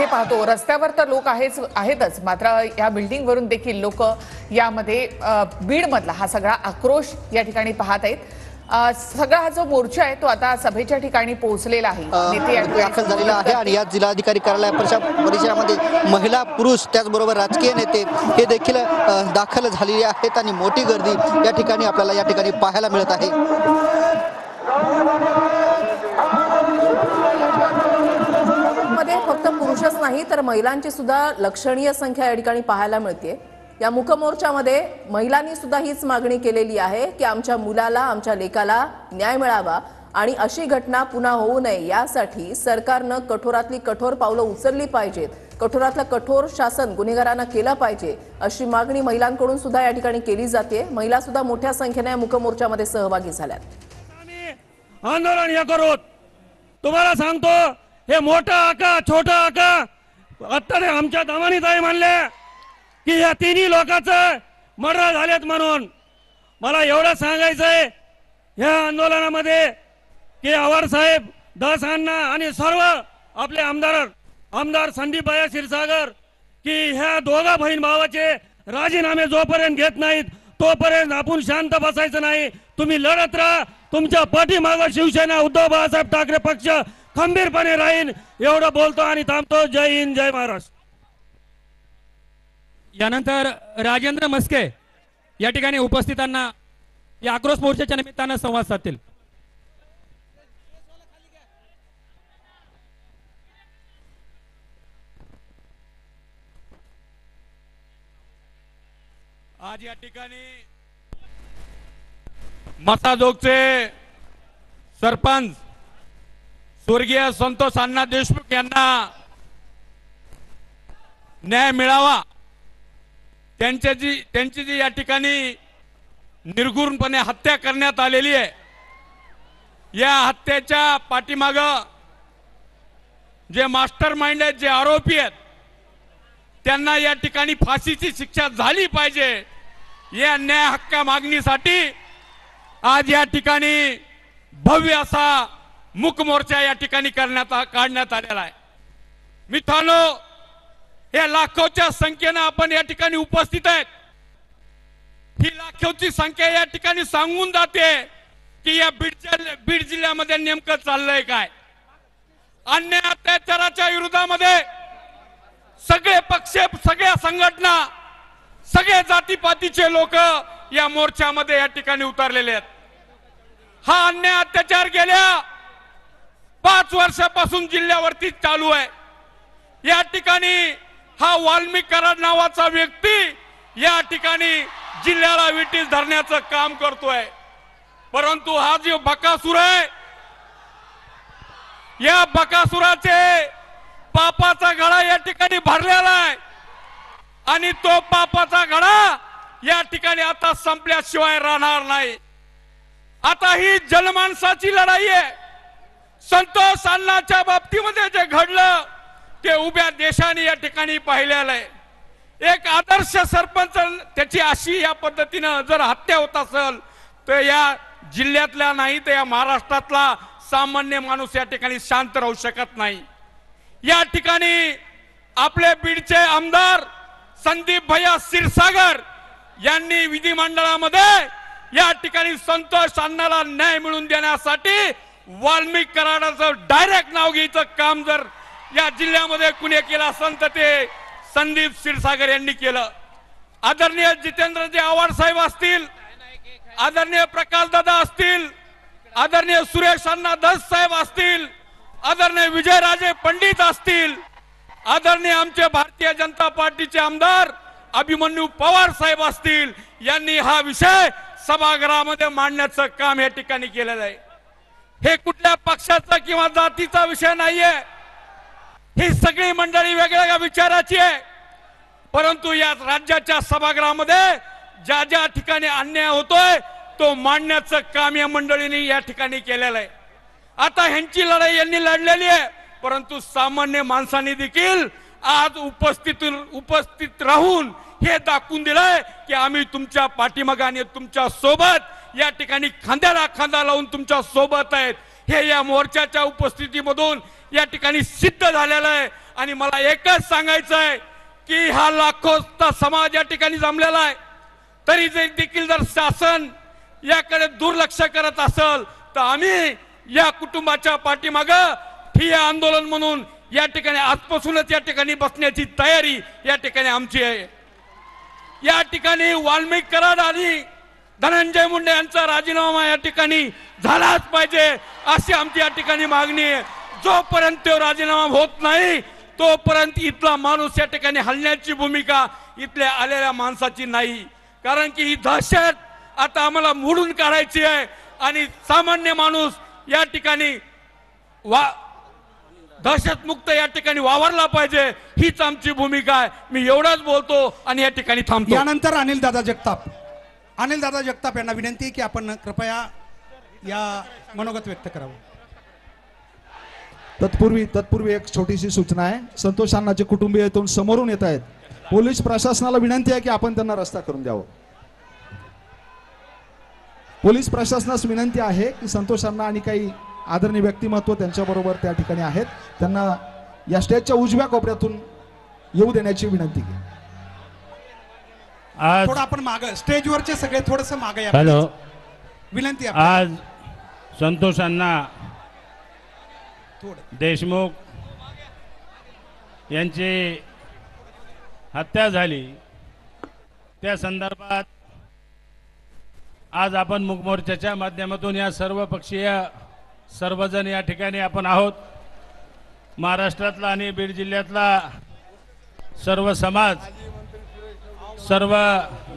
इथे पाहतो रस्त्यावर तर लोक आहेतच, मात्र या बिल्डिंग वरून देखील लोक यामध्ये बीडमधला हा सगळा आक्रोश या ठिकाणी पाहत आहेत। सगळा हा जो मोर्चा आहे तो आता सभेच्या ठिकाणी पोहोचलेला आहे, नेते दाखल झालेला आहे आणि या जिल्हाधिकारी कार्यालय परिसरामध्ये महिला पुरुष त्याचबरोबर राजकीय नेते हे देखील दाखल झालेले आहेत आणि मोठी गर्दी या ठिकाणी आपल्याला या ठिकाणी पाहायला मिळत आहे। मध्ये फक्त पुरुषच नाही तर महिलांची सुद्धा लक्षणीय संख्या या ठिकाणी पाहायला मिळते। या मुकमोर्चामध्ये महिलांनी सुद्धा हीच मागणी केलेली आहे की आमच्या मुलाला आमच्या लेकाला न्याय मिळावा आणि अशी घटना पुन्हा होऊ नये यासाठी सरकारनं कठोरातली कठोर पावलं उचलली पाहिजेत, कठोरातलं कठोर शासन गुन्हेगारांना केलं पाहिजे अशी मागणी महिलांकडून सुद्धा या ठिकाणी केली जाते। महिला सुद्धा मोठ्या संख्येने मुकमोर्चामध्ये सहभागी झाल्यात। आंदोलन हे करू तुम्हाला सांगतो, हे मोठा आका छोटा आका आता आमच्या दमानीताई म्हणले की या तिन्ही लोकांचं मर्डर झालेत म्हणून मला एवढं सांगायचंय या आंदोलनामध्ये की आवार साहेब दस अण्णा आणि सर्व आपले आमदार संदीप भाई क्षीरसागर की ह्या दोघा बहीण भावाचे राजीनामे जोपर्यंत घेत नाहीत तोपर्यंत आपण शांत बसायचं नाही। तुम्ही लढत राहा, तुमच्या पाठीमागे शिवसेना उद्धव बाळासाहेब ठाकरे पक्ष खंबीरपणे राहील एवढं बोलतो आणि थांबतो। जय हिंद, जय महाराष्ट्र। यानंतर राजेंद्र मस्के या ठिकाणी उपस्थितांना या आक्रोश मोर्चाच्या निमित्तानं संवाद साधतील। आज या ठिकाणी मसाजोगचे सरपंच स्वर्गीय संतोष अण्णा देशमुख यांना न्याय मिळावा, त्यांची जी या ठिकाणी निर्घृणपणे हत्या करण्यात आलेली आहे, या हत्येच्या पाठीमागं जे मास्टर माइंड आहेत, जे आरोपी आहेत, त्यांना या ठिकाणी फाशीची शिक्षा झाली पाहिजे या न्याय हक्क मागणीसाठी आज या ठिकाणी भव्य असा मूक मोर्चा या ठिकाणी काढण्यात आलेला आहे। मित्रांनो, या लाखोच्या संख्येने आपण या ठिकाणी उपस्थित आहेत। ही लाखोची संख्या या ठिकाणी सांगून जाते की या बीड जिल्ह्यामध्ये नेमकं चाललंय काय। अन्याय अत्याचाराच्या विरोधामध्ये सगळे पक्ष, सगळ्या संघटना, सगळे जातीपातीचे लोक या मोर्चामध्ये या ठिकाणी उतरलेले आहेत। हा अन्याय अत्याचार गेल्या 5 वर्षापासून जिल्ह्यावरती चालू आहे। या ठिकाणी हा वाल्मिक कराड नावाचा व्यक्ती या ठिकाणी जिल्ह्याला विटीस धरण्याचं काम करतोय, परंतु हा जो बकासूर आहे, या बकासुराचे पापाचा गळा या ठिकाणी भरलेला आहे आणि तो पापाचा गळा या ठिकाणी आता संपल्याशिवाय राहणार नाही। आता ही जनमानसाची लढाई आहे। संतोष अण्णाच्या बाबतीमध्ये जे घडलं ते उभ्या देशाने या ठिकाणी पाहिलेलं आहे। एक आदर्श सरपंच त्याची अशी या पद्धतीनं जर हत्या होत असेल तर या जिल्ह्यातल्या नाही तर या महाराष्ट्रातला सामान्य माणूस या ठिकाणी शांत राहू शकत नाही। या ठिकाणी आपले बीडचे आमदार संदीप भैया क्षीरसागर यांनी विधिमंडळामध्ये या ठिकाणी संतोष अण्णाला न्याय मिळवून देण्यासाठी वाल्मिक कराडाचं डायरेक्ट नाव घ्यायचं काम जर या जिल्ह्यामध्ये कुणी केलं असेल तर ते संदीप क्षीरसागर यांनी केलं। आदरणीय जितेंद्रजी आव्हाड साहेब असतील, आदरणीय प्रकाश दादा असतील, आदरणीय सुरेश अण्णा धस साहेब असतील, आदरणीय विजयराजे पंडित असतील, आदरणीय आमचे भारतीय जनता पार्टीचे आमदार अभिमन्यू पवार साहेब असतील, यांनी हा विषय सभागृहामध्ये मांडण्याचं काम या ठिकाणी केलेलं आहे। हे कुठल्या पक्षाचा किंवा जातीचा विषय नाहीये, ही सगळी मंडळी वेगवेगळ्या विचाराची आहे, परंतु या राज्याच्या सभागृहामध्ये ज्या ज्या ठिकाणी अन्याय होतोय तो मांडण्याचं काम या मंडळींनी या ठिकाणी केलेलं आहे। आता ह्यांची लढाई यांनी लढलेली आहे, परंतु सामान्य माणसांनी देखील आज उपस्थित राहून हे दाखवून दिलंय की आम्ही तुमच्या पाठीमागे आणि तुमच्या सोबत या ठिकाणी खांद्याला खांदा लावून तुमच्या सोबत आहेत। हे या मोर्चाच्या उपस्थितीमधून या ठिकाणी सिद्ध झालेला आहे. आणि मला एकच सांगायचं आहे की हा लाखोचा समाज या ठिकाणी जमलेला आहे, तरी देखील जर शासन याकडे दुर्लक्ष करत असेल तर आम्ही या कुटुंबाच्या पाठीमागं ठिय्या आंदोलन म्हणून या ठिकाणी आजपासूनच या ठिकाणी बसण्याची तयारी या ठिकाणी आमची आहे. या ठिकाणी वाल्मिक कराड आणि धनंजय मुंडे यांचा राजीनामा या ठिकाणी झालाच पाहिजे अशी आमची या ठिकाणी मागणी आहे. जोपर्यंत तो राजीनामा होत नाही तोपर्यंत इथला माणूस या ठिकाणी हलण्याची भूमिका इथल्या आलेल्या माणसाची नाही. कारण की ही दहशत आता आम्हाला मोडून काढायची आहे आणि सामान्य माणूस या ठिकाणी दहशतमुक्त या ठिकाणी वावरला पाहिजे, हीच आमची भूमिका आहे. मी एवढंच बोलतो आणि या ठिकाणी थांबतो. यानंतर अनिलदादा जगताप यांना विनंती आहे की आपण कृपया या मनोगत व्यक्त करावं. तत्पूर्वी एक छोटीशी सूचना आहे. संतोष अण्णाचे कुटुंबीय इथून समोरून येत आहेत. पोलीस प्रशासनाला विनंती आहे की आपण त्यांना रस्ता करून द्यावं. पोलीस प्रशासनास विनंती आहे की संतोष अण्णा आणि काही आदरणीय व्यक्तिमत्व त्यांच्याबरोबर त्या ठिकाणी आहेत, त्यांना या स्टेजच्या उजव्या कोपऱ्यातून येऊ देण्याची विनंती केली. थोडं आपण माग स्टेजवरचे सगळे थोडंसं मागे या. हॅलो, विनंती आहे. आज संतोष अण्णा देशमुख यांची हत्या झाली त्या संदर्भात आज आपण मूक मोर्चाच्या माध्यमातून या सर्व पक्षीय सर्वजण या ठिकाणी आपण आहोत. महाराष्ट्रातला आणि बीड जिल्ह्यातला सर्व समाज, सर्व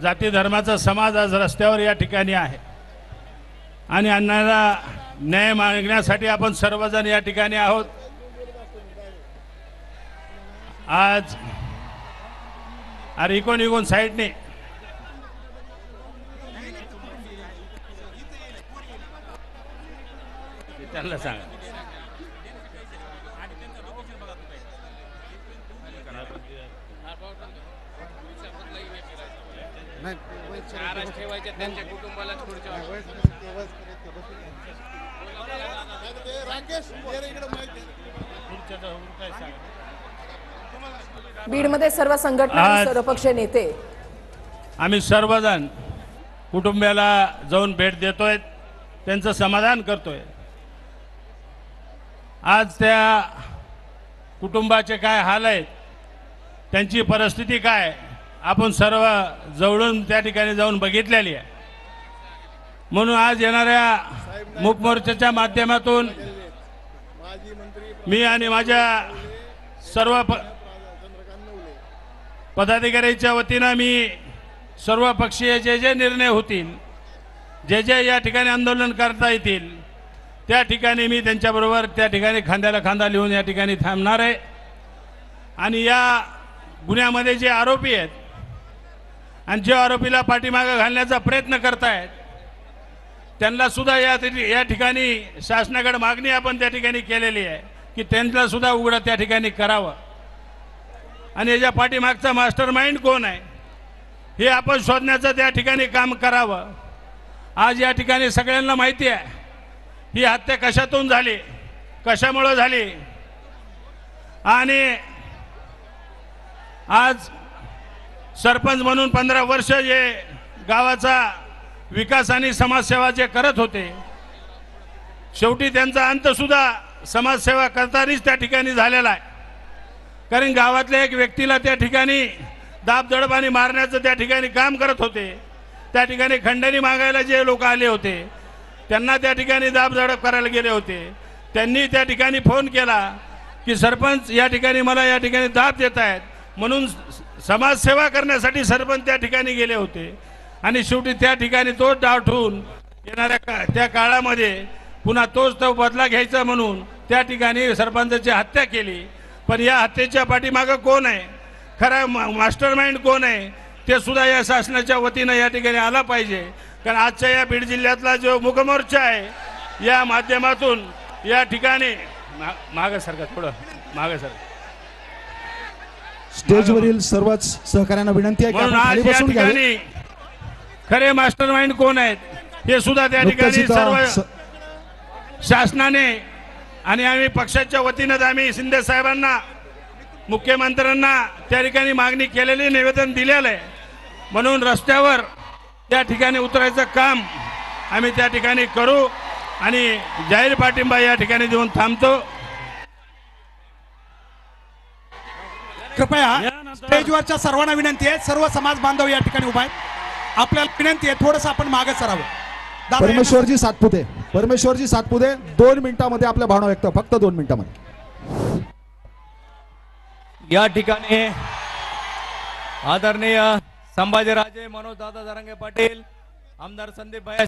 जाती धर्माचा समाज आज रस्त्यावर या ठिकाणी आहे आणि अण्णाला न्याय मागण्यासाठी आपण सर्वजण या ठिकाणी आहोत. आज अरे इकोन साईडने त्यांना सांगा. त्यांच्या कुटुंबाला बीडमध्ये सर्व संघटना आणि सर्वपक्षीय नेते आम्ही सर्वजण कुटुंबियाला जाऊन भेट देतोय, त्यांचं समाधान करतोय. आज त्या कुटुंबाचे काय हाल आहेत, त्यांची परिस्थिती काय, आपण सर्व जवळून त्या ठिकाणी जाऊन बघितलेली आहे. म्हणून आज येणाऱ्या मूक मोर्चाच्या माध्यमातून मी आणि माझ्या सर्व पदाधिकाऱ्यांच्या वतीनं मी सर्व पक्षीय जे निर्णय होतील, जे या ठिकाणी आंदोलन करता येतील त्या ठिकाणी मी त्यांच्याबरोबर त्या ठिकाणी खांद्याला खांदा लिहून या ठिकाणी थांबणार आहे. आणि या गुन्ह्यामध्ये जे आरोपी आहेत आणि जे आरोपीला पाठीमागे घालण्याचा प्रयत्न करतायत त्यांना सुद्धा या ठिकाणी शासनाकडे मागणी आपण त्या ठिकाणी केलेली आहे की त्यांना सुद्धा उघडं त्या ठिकाणी करावं. आणि याच्या पाठीमागचा मास्टर माइंड कोण आहे हे आपण शोधण्याचं त्या ठिकाणी काम करावं. आज या ठिकाणी सगळ्यांना माहिती आहे ही हत्या कशातून झाली, कशामुळे झाली. आणि आज सरपंच म्हणून 15 वर्ष जे गावाचा विकास आणि समाजसेवा जे करत होते, शेवटी त्यांचा अंत सुद्धा समाजसेवा करतानाच त्या ठिकाणी झालेला आहे. कारण गावातल्या एक व्यक्तीला त्या ठिकाणी दाबदडपाने मारण्याचं त्या ठिकाणी काम करत होते. त्या ठिकाणी खंडणी मागायला जे लोक आले होते त्यांना त्या ठिकाणी दाबदडप करायला गेले होते. त्यांनी त्या ठिकाणी फोन केला की सरपंच या ठिकाणी मला या ठिकाणी दाब देत आहेत, म्हणून समाजसेवा करण्यासाठी सरपंच त्या ठिकाणी गेले होते. आणि शेवटी त्या ठिकाणी तोच डाव ठेवून येणाऱ्या त्या काळामध्ये पुन्हा तोच तो बदला घ्यायचा म्हणून त्या ठिकाणी सरपंचाची हत्या केली. पण या हत्येच्या पाठीमागं कोण आहे, खरा मास्टर माइंड कोण आहे ते सुद्धा या शासनाच्या वतीनं या ठिकाणी आला पाहिजे. कारण आजच्या या बीड जिल्ह्यातला जो मुखमोर्चा आहे या माध्यमातून या ठिकाणी मागं सरका, थोडं मागं सरका. स्टेजवरील सर्वच सहकाऱ्यांना विनंती आहे की आपण खाली बसून घ्यावे. खरे मास्टर माइंड कोण आहेत हे सुद्धा त्या ठिकाणी सर्व शासनाने आणि आम्ही पक्षाच्या वतीनं आम्ही शिंदे साहेबांना मुख्यमंत्र्यांना त्या ठिकाणी मागणी केलेली निवेदन दिलेलं आहे. म्हणून रस्त्यावर त्या ठिकाणी उतरायचं काम आम्ही त्या ठिकाणी करू आणि जाहीर पाठिंबा या ठिकाणी देऊन थांबतो. कृपया स्टेजवरच्या सर्वांना विनंती आहे, सर्व समाज बांधव या ठिकाणी उभा आहेत, आपल्याला विनंती आहे थोडंसं आपण मागे सरावं. दादा, परमेश्वरजी सातपुते, परमेश्वरजी सातपुते 2 मिनिटांमध्ये आपल्या भावना व्यक्त, फक्त 2 मिनिटांमध्ये. या ठिकाणी आदरणीय संभाजीराजे मनोज दादा जरांगे पाटील, आमदार संदीप भाई